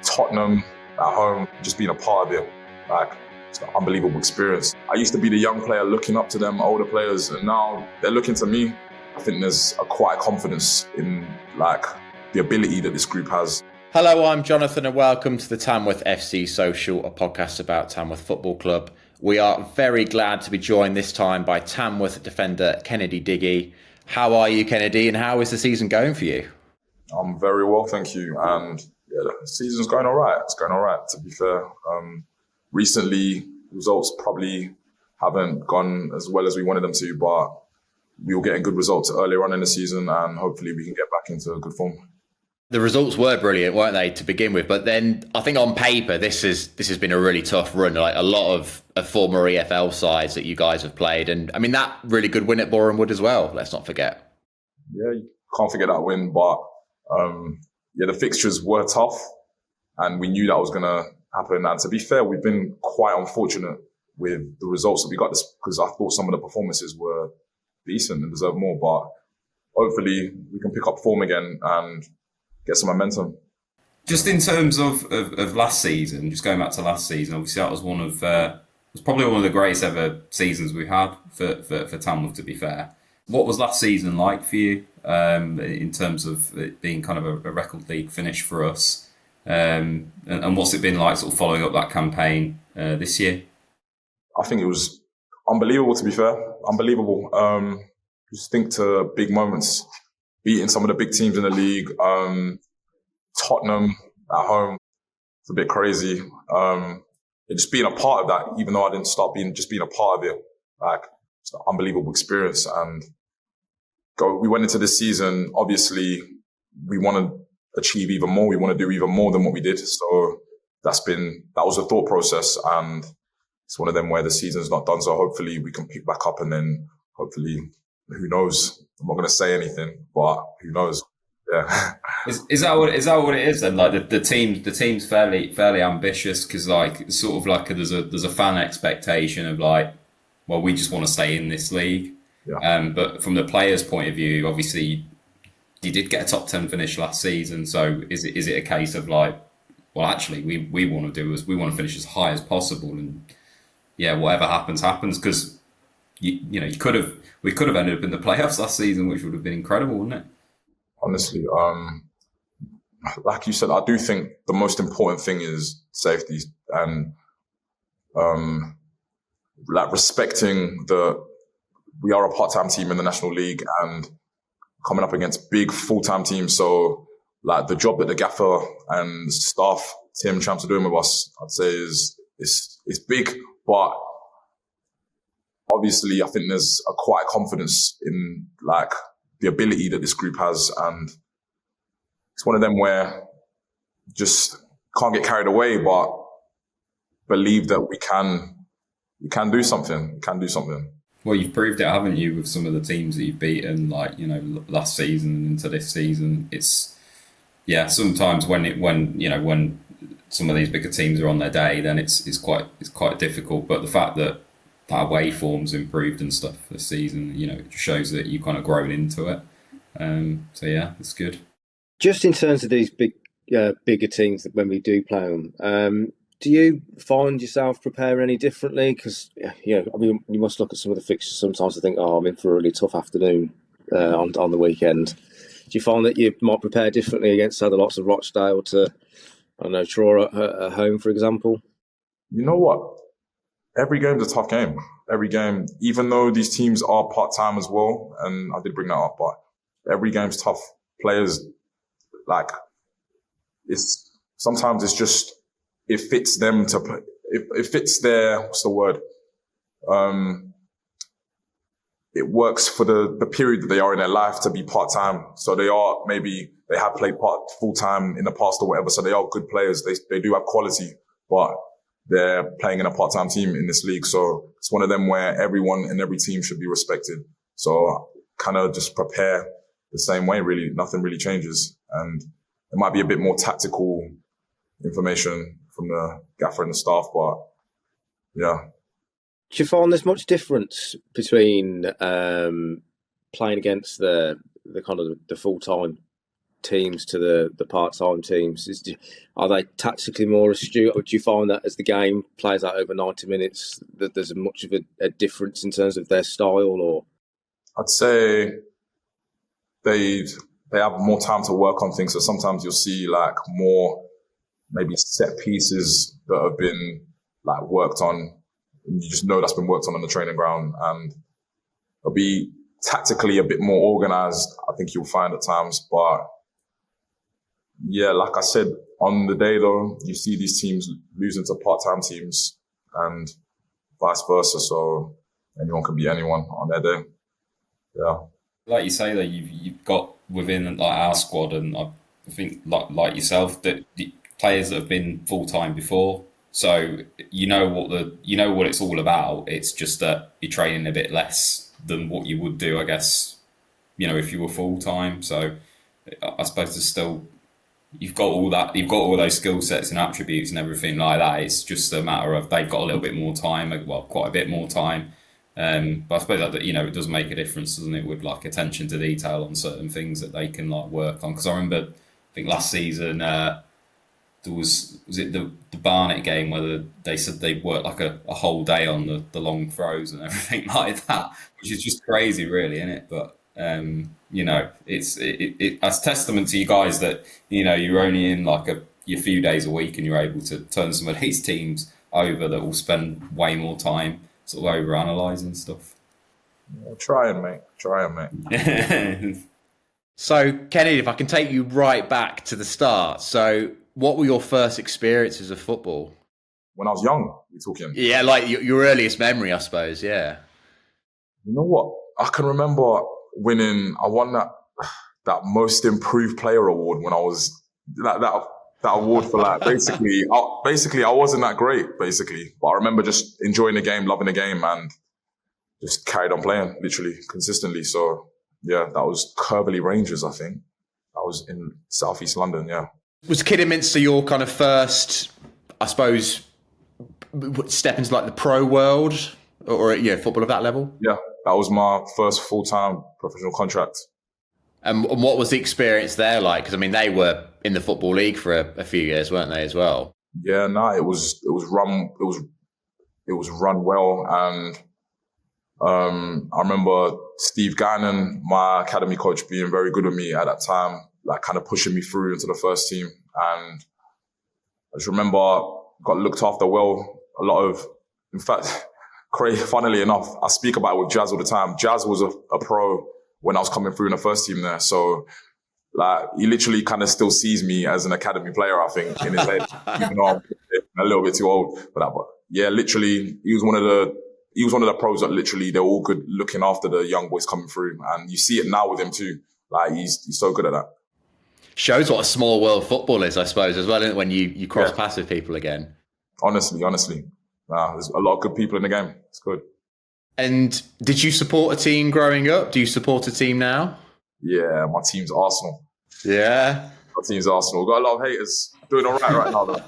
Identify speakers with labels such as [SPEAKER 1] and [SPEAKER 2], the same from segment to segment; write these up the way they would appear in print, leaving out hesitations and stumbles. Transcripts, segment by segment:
[SPEAKER 1] Tottenham at home, just being a part of it, like, it's an unbelievable experience. I used to be the young player looking up to them older players, and now they're looking to me. I think there's a quiet confidence in like the ability that this group has.
[SPEAKER 2] Hello, I'm Jonathan and welcome to the Tamworth FC Social, a podcast about Tamworth Football Club. We are very glad to be joined this time by Tamworth defender Kennedy Digie. How are you, Kennedy, and how is the season going for you?
[SPEAKER 1] I'm very well, thank you. And yeah, the season's going all right. It's going all right, to be fair. Recently, results probably haven't gone as well as we wanted them to, but we were getting good results earlier on in the season, and hopefully we can get back into good form.
[SPEAKER 2] The results were brilliant, weren't they, to begin with? But then I think on paper, this has been a really tough run. Like a lot of former EFL sides that you guys have played, and I mean that really good win at Boreham Wood as well. Let's not forget.
[SPEAKER 1] Yeah, you can't forget that win, but the fixtures were tough, and we knew that was going to happen. And to be fair, we've been quite unfortunate with the results that we got, because I thought some of the performances were decent and deserved more. But hopefully, we can pick up form again and get some momentum.
[SPEAKER 3] Just in terms of last season, just going back to last season, obviously that was was probably one of the greatest ever seasons we've had for Tamworth, to be fair. What was last season like for you in terms of it being kind of a record league finish for us? And what's it been like sort of following up that campaign this year?
[SPEAKER 1] I think it was unbelievable, to be fair. Unbelievable. Just think to big moments, beating some of the big teams in the league. Tottenham at home, it's a bit crazy. Just being a part of that, even though I didn't start being a part of it, like, it's an unbelievable experience. And we went into this season, obviously, we want to achieve even more. We want to do even more than what we did. So that was the thought process. And it's one of them where the season's not done. So hopefully we can pick back up, and then hopefully, who knows? I'm not going to say anything, but who knows? Yeah.
[SPEAKER 3] Is that what it is then? Like the team's fairly ambitious, because like sort of like there's a fan expectation of like, well, we just want to stay in this league. Yeah. But from the players' point of view, obviously, you did get a top 10 finish last season. So is it a case of like, well, actually, we want to finish as high as possible, and yeah, whatever happens. Because we could have ended up in the playoffs last season, which would have been incredible, wouldn't it?
[SPEAKER 1] Honestly, like you said, I do think the most important thing is safety, and like respecting we are a part-time team in the National League and coming up against big full-time teams. So like the job that the gaffer and staff, Tim Champs, are doing with us, I'd say is big, but obviously I think there's a quiet confidence in like the ability that this group has, and it's one of them where just can't get carried away, but believe that we can do something. We can do something.
[SPEAKER 3] Well, you've proved it, haven't you, with some of the teams that you've beaten, like, last season and into this season. It's, yeah, sometimes when some of these bigger teams are on their day, then it's quite difficult. But the fact that away form's improved and stuff this season, it just shows that you've kind of grown into it. So yeah, it's good.
[SPEAKER 4] Just in terms of these bigger teams that when we do play them, do you find yourself prepare any differently? Because you must look at some of the fixtures sometimes and think, oh, I'm in for a really tough afternoon on the weekend. Do you find that you might prepare differently against other lots of Rochdale to, I don't know, Truro at home, for example?
[SPEAKER 1] You know what? Every game's a tough game. Every game, even though these teams are part-time as well, and I did bring that up, but every game's tough. Players, like, sometimes it's just, it fits them to play. It fits their, what's the word? It works for the period that they are in their life to be part-time. So they have played full-time in the past or whatever. So they are good players. They do have quality, but they're playing in a part-time team in this league. So it's one of them where everyone and every team should be respected. So kind of just prepare the same way, really. Nothing really changes. And it might be a bit more tactical information from the gaffer and the staff, but yeah.
[SPEAKER 4] Do you find there's much difference between playing against the kind of the full-time teams to the part-time teams? Are they tactically more astute, or do you find that as the game plays out over 90 minutes that there's much of a difference in terms of their style? Or
[SPEAKER 1] I'd say they have more time to work on things. So sometimes you'll see like more maybe set pieces that have been like worked on. And you just know that's been worked on the training ground, and it'll be tactically a bit more organized, I think you'll find at times. But yeah, like I said, on the day though, you see these teams losing to part-time teams and vice versa. So anyone can be anyone on their day. Yeah.
[SPEAKER 3] Like you say, that you've got within like our squad, and I think like yourself, that the players that have been full-time before. So you know what it's all about. It's just that you're training a bit less than what you would do, I guess, if you were full time. So I suppose there's still, you've got all those skill sets and attributes and everything like that. It's just a matter of they've got a little bit more time, well, quite a bit more time. But I suppose that it does make a difference, doesn't it, with like attention to detail on certain things that they can like work on. Because I remember, I think last season there was it the Barnet game where they said they worked like a whole day on the long throws and everything like that, which is just crazy, really, isn't it? But it's testament to you guys that you're only in like your few days a week, and you're able to turn some of these teams over that will spend way more time sort of over analysing stuff.
[SPEAKER 1] Yeah, trying, mate.
[SPEAKER 2] So, Kennedy, if I can take you right back to the start. So, what were your first experiences of football?
[SPEAKER 1] When I was young, you're talking?
[SPEAKER 2] Yeah, like your earliest memory, I suppose, yeah.
[SPEAKER 1] You know what? I can remember winning, I won that most improved player award when I was, that award for like, basically I wasn't that great, basically. But I remember just enjoying the game, loving the game, and just carried on playing, literally, consistently. So, yeah, that was Kirkby Rangers, I think. That was in southeast London, yeah.
[SPEAKER 2] Was Kidderminster your kind of first, I suppose, step into like the pro world or football of that level?
[SPEAKER 1] Yeah, that was my first full-time professional contract.
[SPEAKER 2] And what was the experience there like? Because I mean, they were in the Football League for a few years, weren't they, as well?
[SPEAKER 1] Yeah, no, it was run well, and I remember Steve Gannon, my academy coach, being very good with me at that time, like kind of pushing me through into the first team. And I just remember got looked after well. In fact, funnily enough, I speak about it with Jazz all the time. Jazz was a pro when I was coming through in the first team there. So like he literally kind of still sees me as an academy player, I think, in his head, even though I'm a little bit too old for that. But yeah, literally he was one of the pros that literally they're all good looking after the young boys coming through. And you see it now with him too. Like he's so good at that.
[SPEAKER 2] Shows what a small world football is, I suppose, as well, isn't it, when you cross paths with people again.
[SPEAKER 1] Honestly. There's a lot of good people in the game. It's good.
[SPEAKER 2] And did you support a team growing up? Do you support a team now?
[SPEAKER 1] Yeah, my team's Arsenal.
[SPEAKER 2] Yeah?
[SPEAKER 1] My team's Arsenal. Got a lot of haters. Doing all right now, though.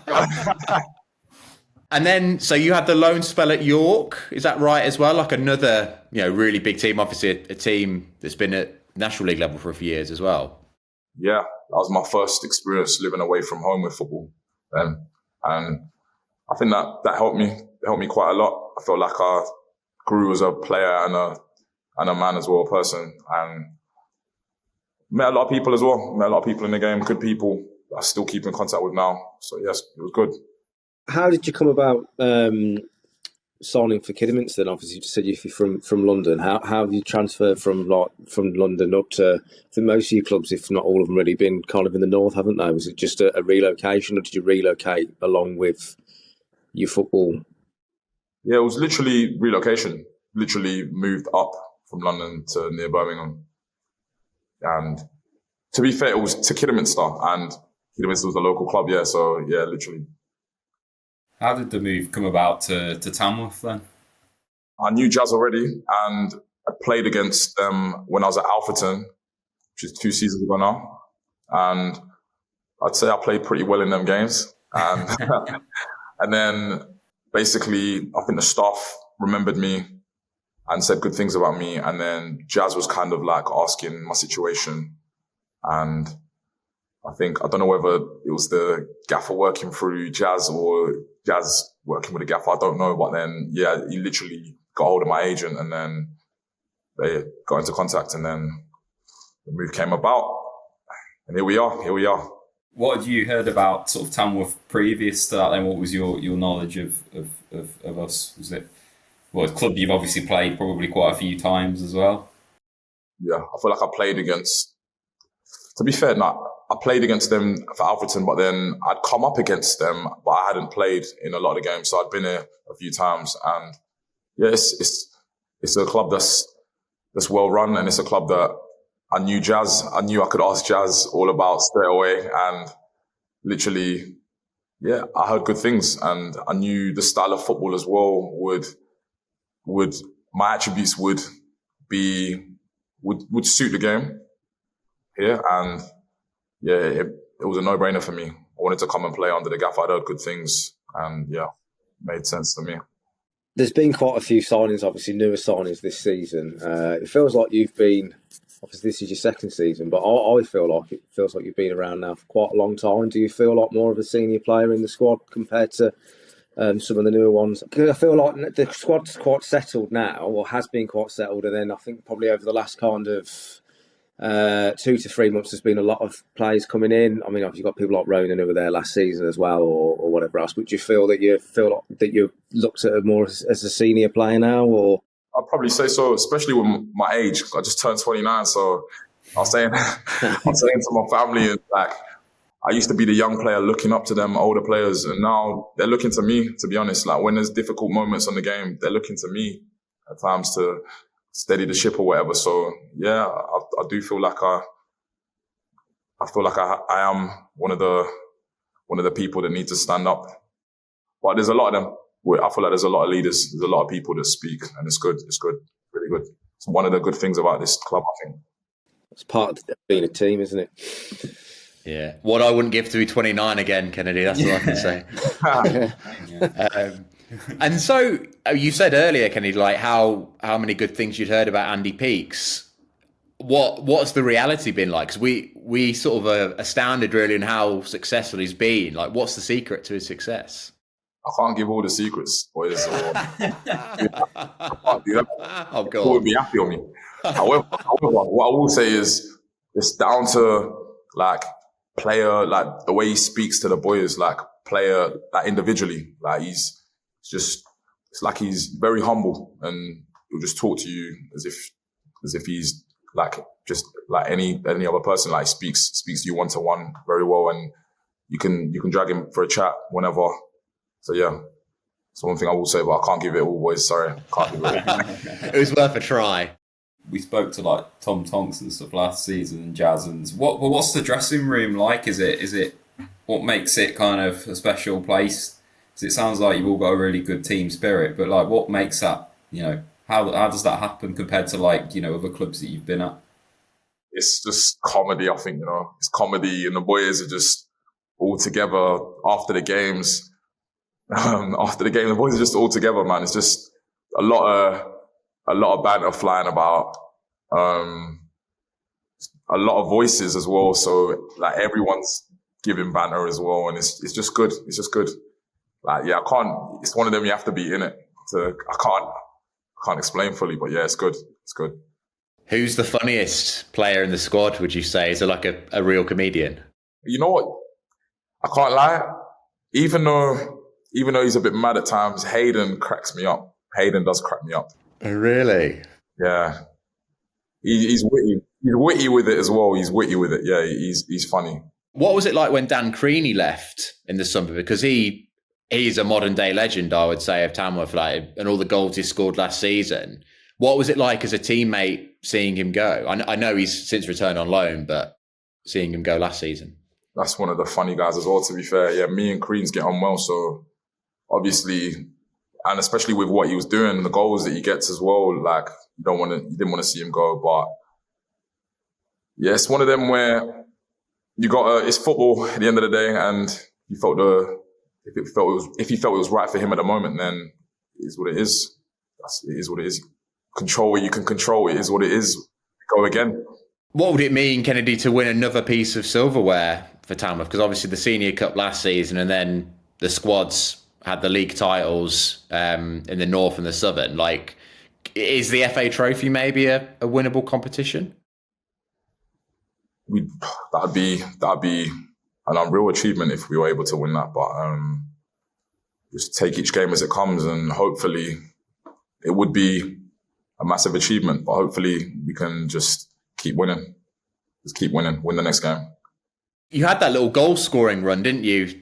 [SPEAKER 2] And then, so you had the loan spell at York, is that right as well? Like another, really big team, obviously a team that's been at National League level for a few years as well.
[SPEAKER 1] Yeah, that was my first experience living away from home with football. And I think that helped me quite a lot. I felt like I grew as a player and a man as well, a person. And met a lot of people as well. Met a lot of people in the game, good people I still keep in contact with now. So yes, it was good.
[SPEAKER 4] How did you come about signing for Kidderminster then? Obviously, you just said you're from London. How have you transferred from London up to, I think most of your clubs, if not all of them, really been kind of in the north, haven't they? Was it just a relocation, or did you relocate along with your football?
[SPEAKER 1] Yeah, it was literally relocation. Literally moved up from London to near Birmingham. And to be fair, it was to Kidderminster, and Kidderminster was a local club, yeah. So yeah, literally.
[SPEAKER 3] How did the move come about to Tamworth then?
[SPEAKER 1] I knew Jazz already, and I played against them when I was at Alfreton, which is 2 seasons ago now. And I'd say I played pretty well in them games. And and then basically, I think the staff remembered me and said good things about me. And then Jazz was kind of like asking my situation. And I think, I don't know whether it was the gaffer working through Jazz or Jazz working with the gaffer. I don't know. But then, yeah, he literally got hold of my agent and then they got into contact and then the move came about. And here we are.
[SPEAKER 3] What had you heard about sort of Tamworth previous to that then? What was your knowledge of us? Was it, a club you've obviously played probably quite a few times as well?
[SPEAKER 1] Yeah, I feel like I played against, to be fair, I played against them for Alfreton, but then I'd come up against them, but I hadn't played in a lot of the games. So I'd been here a few times and yeah, it's a club that's well run and it's a club that I knew I could ask Jazz all about straight away and literally, yeah, I heard good things and I knew the style of football as well would my attributes would suit the game here and yeah, it was a no-brainer for me. I wanted to come and play under the gaff. I'd heard good things and yeah, made sense to me.
[SPEAKER 4] There's been quite a few signings, obviously newer signings this season. It feels like you've been, obviously this is your second season, but I feel like it feels like you've been around now for quite a long time. Do you feel like more of a senior player in the squad compared to some of the newer ones? Because I feel like the squad's quite settled now, or has been quite settled, and then I think probably over the last kind of 2 to 3 months there's been a lot of players coming in. I mean, obviously you've got people like Ronan who were there last season as well, or whatever else. But do you feel like you're looked at more as a senior player now, or?
[SPEAKER 1] I'd probably say so, especially with my age. I just turned 29, so I was saying to my family, like, I used to be the young player looking up to them older players, and now they're looking to me, to be honest. Like, when there's difficult moments on the game, they're looking to me at times to steady the ship or whatever. So, yeah, I do feel like I am one of the people that need to stand up. But there's a lot of them. I feel like there's a lot of leaders, there's a lot of people that speak, and it's good, really good. It's one of the good things about this club, I think.
[SPEAKER 4] It's part of being a team, isn't it?
[SPEAKER 2] Yeah. What I wouldn't give to be 29 again, Kennedy, that's what I can say. And so you said earlier, Kennedy, like how many good things you'd heard about Andy Peakes. What's the reality been like? Because we sort of are astounded really in how successful he's been. Like, what's the secret to his success?
[SPEAKER 1] I can't give all the secrets, boys. I can't do that.
[SPEAKER 2] Oh, God.
[SPEAKER 1] People would be happy on me. However, what I will say is it's down to like player, like the way he speaks to the boys, like player, like individually. Like it's like he's very humble and he'll just talk to you as if he's like just like any other person. Like speaks to you one-to-one very well, and you can drag him for a chat whenever. So yeah, it's one thing I will say, but I can't give it all, boys. Sorry, can't give it all.
[SPEAKER 2] It was worth a try.
[SPEAKER 3] We spoke to like Tom Tonks and stuff last season and Jazz, and what's the dressing room like? Is it what makes it kind of a special place? Because it sounds like you've all got a really good team spirit, but like what makes that? You know, how does that happen compared to like other clubs that you've been at?
[SPEAKER 1] It's just comedy, I think. It's comedy, and the boys are just all together after the games. The boys are just all together, man. It's just a lot of banter flying about, a lot of voices as well. So like everyone's giving banter as well, and it's just good. It's just good. Like yeah, I can't. It's one of them you have to be in it. I can't explain fully, but yeah, it's good. It's good.
[SPEAKER 2] Who's the funniest player in the squad? Would you say is it like a real comedian?
[SPEAKER 1] You know what? I can't lie. Even though he's a bit mad at times, Hayden cracks me up. Hayden does crack me up.
[SPEAKER 2] Oh, really?
[SPEAKER 1] Yeah. He's witty. He's witty with it as well. He's witty with it. Yeah, he's funny.
[SPEAKER 2] What was it like when Dan Creaney left in the summer? Because he's a modern day legend, I would say, of Tamworth, like, and all the goals he scored last season. What was it like as a teammate seeing him go? I know he's since returned on loan, but seeing him go last season.
[SPEAKER 1] That's one of the funny guys as well, to be fair. Yeah, me and Creans get on well, so obviously, and especially with what he was doing, the goals that he gets as well, like you didn't want to see him go. But yeah, it's one of them where it's football at the end of the day, and if he felt it was right for him at the moment, then it is what it is. It is what it is. Control what you can control. It is what it is. Go again.
[SPEAKER 2] What would it mean, Kennedy, to win another piece of silverware for Tamworth? Because obviously the Senior Cup last season, and then the squads had the league titles in the North and the Southern. Like, is the FA Trophy maybe a winnable competition?
[SPEAKER 1] That'd be an unreal achievement if we were able to win that. But just take each game as it comes, and hopefully it would be a massive achievement. But hopefully we can just keep winning. Just keep winning. Win the next game.
[SPEAKER 2] You had that little goal scoring run, didn't you?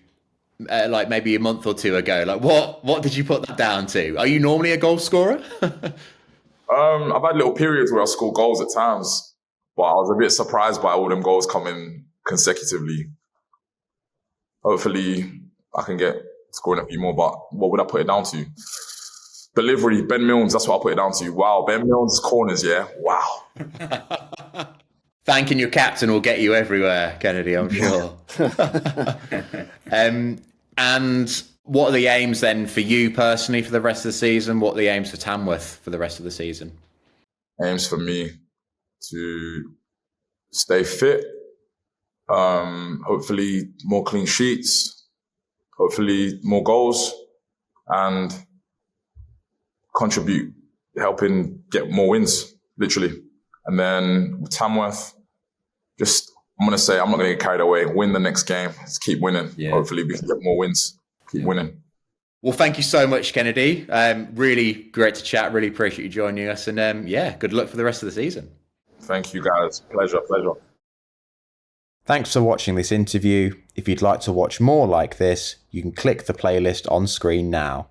[SPEAKER 2] Like maybe a month or two ago. Like what did you put that down to? Are you normally a goal scorer?
[SPEAKER 1] I've had little periods where I score goals at times, but I was a bit surprised by all them goals coming consecutively. Hopefully I can get scoring a few more, but what would I put it down to? Delivery, Ben Milnes, that's what I put it down to. Wow, Ben Milnes' corners, yeah? Wow.
[SPEAKER 2] Thanking your captain will get you everywhere, Kennedy, I'm sure. And what are the aims then for you personally for the rest of the season? What are the aims for Tamworth for the rest of the season?
[SPEAKER 1] Aims for me to stay fit. Hopefully more clean sheets. Hopefully more goals. And contribute, helping get more wins, literally. And then with Tamworth, I'm going to say, I'm not going to get carried away. Win the next game. Just keep winning. Yeah. Hopefully we can get more wins. Keep winning.
[SPEAKER 2] Well, thank you so much, Kennedy. Really great to chat. Really appreciate you joining us. And good luck for the rest of the season.
[SPEAKER 1] Thank you, guys. Pleasure.
[SPEAKER 2] Thanks for watching this interview. If you'd like to watch more like this, you can click the playlist on screen now.